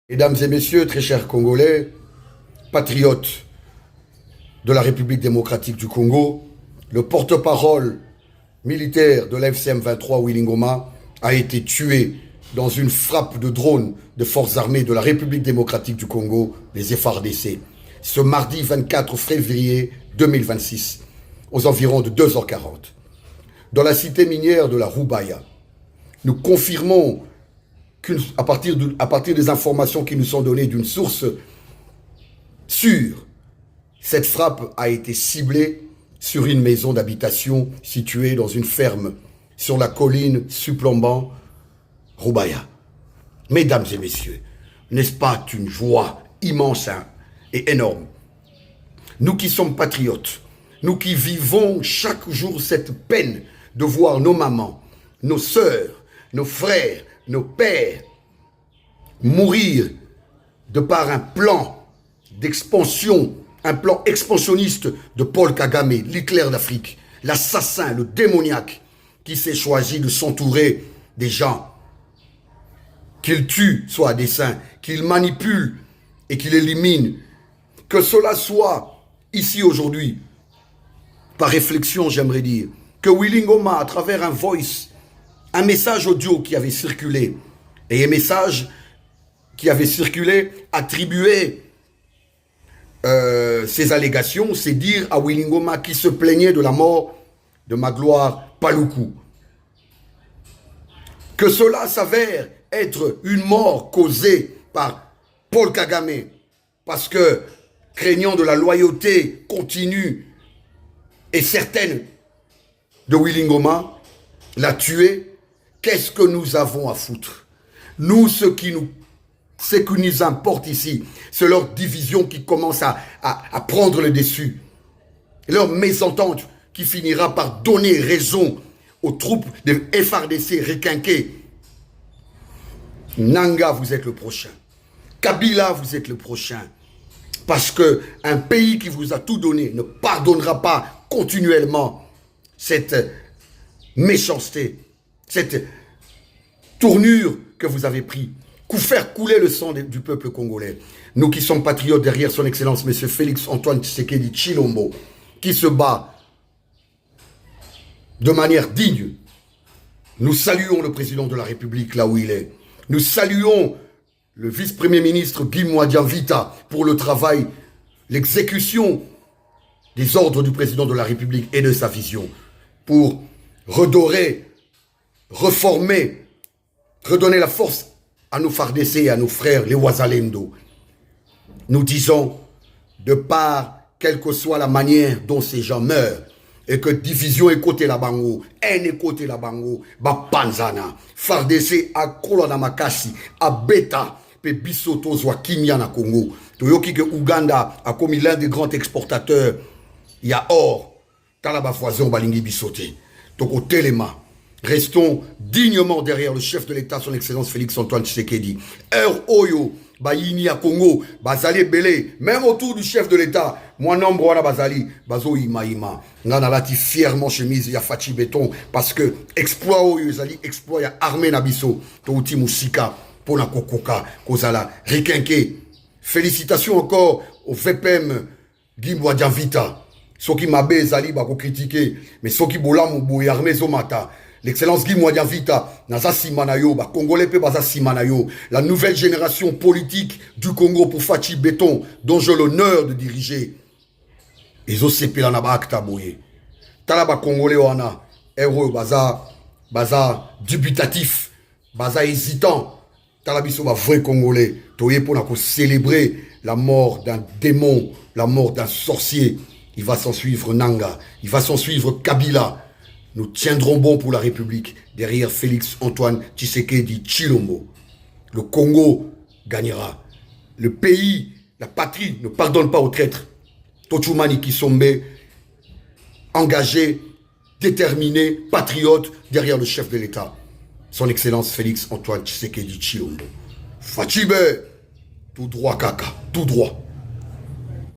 Mesdames et messieurs, très chers Congolais, patriotes de la République démocratique du Congo, le porte-parole militaire de l'FCM 23, Willy Ngoma, a été tué dans une frappe de drone de forces armées de la République démocratique du Congo, les FARDC, ce mardi 24 février 2026, aux environs de 2h40. Dans la cité minière de la Roubaya, nous confirmons à partir des informations qui nous sont données d'une source sûre, cette frappe a été ciblée sur une maison d'habitation située dans une ferme sur la colline supplombant Roubaya. Mesdames et messieurs, n'est-ce pas une joie immense et énorme? Nous qui sommes patriotes, nous qui vivons chaque jour cette peine de voir nos mamans, nos sœurs, nos frères, nos pères mourir de par un plan d'expansion, un plan expansionniste de Paul Kagame, l'Hitler d'Afrique, l'assassin, le démoniaque qui s'est choisi de s'entourer des gens qu'il tue, soit à dessein, qu'il manipule et qu'il élimine. Que cela soit ici aujourd'hui, par réflexion j'aimerais dire, que Willy Ngoma, à travers un voice, un message audio qui avait circulé, et un message qui avait circulé attribué ces allégations, c'est dire à Willy Ngoma qui se plaignait de la mort de Magloire Paluku. Que cela s'avère être une mort causée par Paul Kagame, parce que, craignant de la loyauté continue et certaine de Willy Ngoma, l'a tué. Qu'est-ce que nous avons à foutre? Nous, ce qui nous importe ici, c'est leur division qui commence à prendre le dessus. Leur mésentente qui finira par donner raison aux troupes de FARDC requinquées. Nanga, vous êtes le prochain. Kabila, vous êtes le prochain. Parce qu'un pays qui vous a tout donné ne pardonnera pas continuellement cette méchanceté, cette tournure que vous avez pris, faire couler le sang du peuple congolais. Nous qui sommes patriotes derrière son excellence, M. Félix Antoine Tshisekedi Tshilombo, qui se bat de manière digne. Nous saluons le président de la République là où il est. Nous saluons le vice-premier ministre Guy Mouadian-Vita pour le travail, l'exécution des ordres du président de la République et de sa vision pour redorer, reformer, redonner la force à nos FARDC et à nos frères, les Ouazalendo. Nous disons, de par quelle que soit la manière dont ces gens meurent, et que division est côté la bango, haine est côté la bango, ba panzana, FARDC a kola na makasi, a beta, pe bisoto zwa kimia na Congo. Toyoki que Ouganda a commis l'un des grands exportateurs, il y a or, talaba foison balingi bisoté. Donc au téléma, restons dignement derrière le chef de l'État, son excellence Félix Antoine Tshisekedi. Heure Oyo, Bayini à Congo, Bazali Belé, même autour du chef de l'État, moi nombre wana Bazali, Bazo Ima. Nana lati fièrement chemise, ya Fachi Béton, parce que exploit Oyo, Zali, exploit ya armée Nabiso, Touti Moussika, Pona Kokoka, Kozala, Rikenke. Félicitations encore au VPM Guy Mouadian-Vita. Ceux qui m'abaissent, Zali, bako critiquer, mais ceux qui bolam ou armée Zomata. L'excellence Guy Mouadian-Vita, Naza Simanayo, Congolais pe Baza Simanayo, la nouvelle génération politique du Congo pour Fachi Béton, dont j'ai l'honneur de diriger. Ezo sepila na ba akta boye. Talaba Congolais wana, héros Baza dubitatif, Baza hésitant. Talabiso ba vrai Congolais, toye pour célébrer la mort d'un démon, la mort d'un sorcier. Il va s'en suivre Nanga, il va s'en suivre Kabila. Nous tiendrons bon pour la République derrière Félix Antoine Tshisekedi Tshilombo. Le Congo gagnera. Le pays, la patrie ne pardonne pas aux traîtres. Tochumani Kisombe, engagé, déterminé, patriote derrière le chef de l'État. Son Excellence Félix Antoine Tshisekedi Tshilombo. Fachibe, tout droit kaka, tout droit.